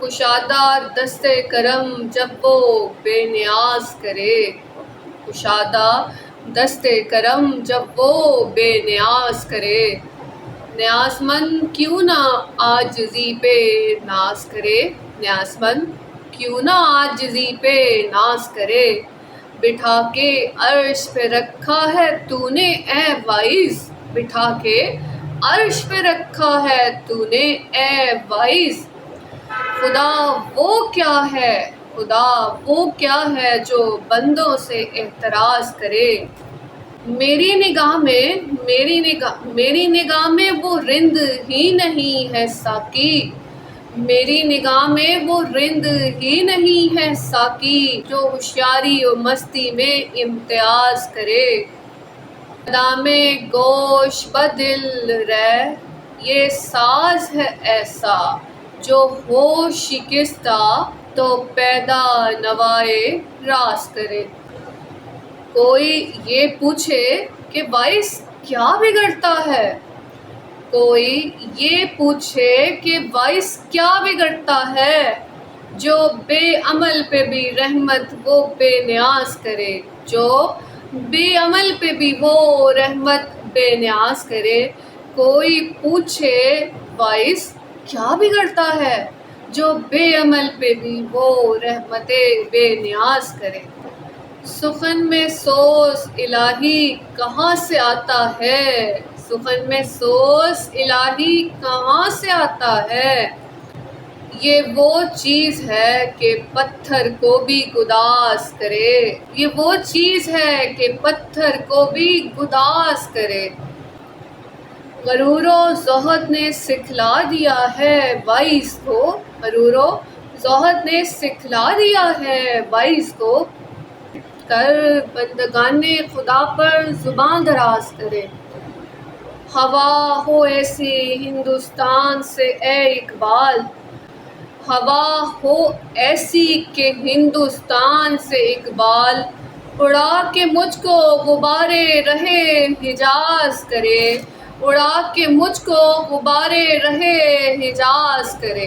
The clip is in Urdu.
کشادہ دست کرم جب وہ بے نیاز کرے، کشادہ دست کرم جب وہ بے نیاز کرے، نیاز مند کیوں نہ عاجزی پہ ناز کرے، نیاز مند کیوں نہ عاجزی پہ ناز کرے، بٹھا کے عرش پہ رکھا ہے تو نے اے واعظ، بٹھا کے عرش پہ رکھا ہے تو نے اے واعظ، خدا وہ کیا ہے، خدا وہ کیا ہے جو بندوں سے اعتراض کرے، میری نگاہ میں وہ رند ہی نہیں ہے ساقی، میری نگاہ میں وہ رند ہی نہیں ہے ساقی، جو ہوشیاری و مستی میں امتیاز کرے، بادام گوش بدل رے یہ ساز ہے ایسا، جو ہو شکستہ تو پیدا نوائے راز کرے، کوئی یہ پوچھے کہ باعث کیا بگڑتا ہے، کوئی یہ پوچھے کہ باعث کیا بگڑتا ہے، جو بے عمل پہ بھی رحمت وہ بے نیاز کرے، جو بے عمل پہ بھی وہ رحمت بے نیاز کرے، کوئی پوچھے باعث کیا بگڑتا ہے، جو بے عمل پہ بھی وہ رحمت بے نیاز کرے، سخن میں سوز الہی کہاں سے آتا ہے، سخن میں سوز الہی کہاں سے آتا ہے، یہ وہ چیز ہے کہ پتھر کو بھی گداز کرے، یہ وہ چیز ہے کہ پتھر کو بھی گداز کرے، غرور و زہد نے سکھلا دیا ہے واعظ کو، غرور و زہد نے سکھلا دیا ہے واعظ کو، کر بندگان خدا پر زباں دراز کرے، ہوا ہو ایسی ہندوستان سے اے اقبال، ہوا ہو ایسی کہ ہندوستان سے اقبال، اڑا کے مجھ کو غبار رہ حجاز کرے، اڑا کے مجھ کو غبار رہ حجاز کرے۔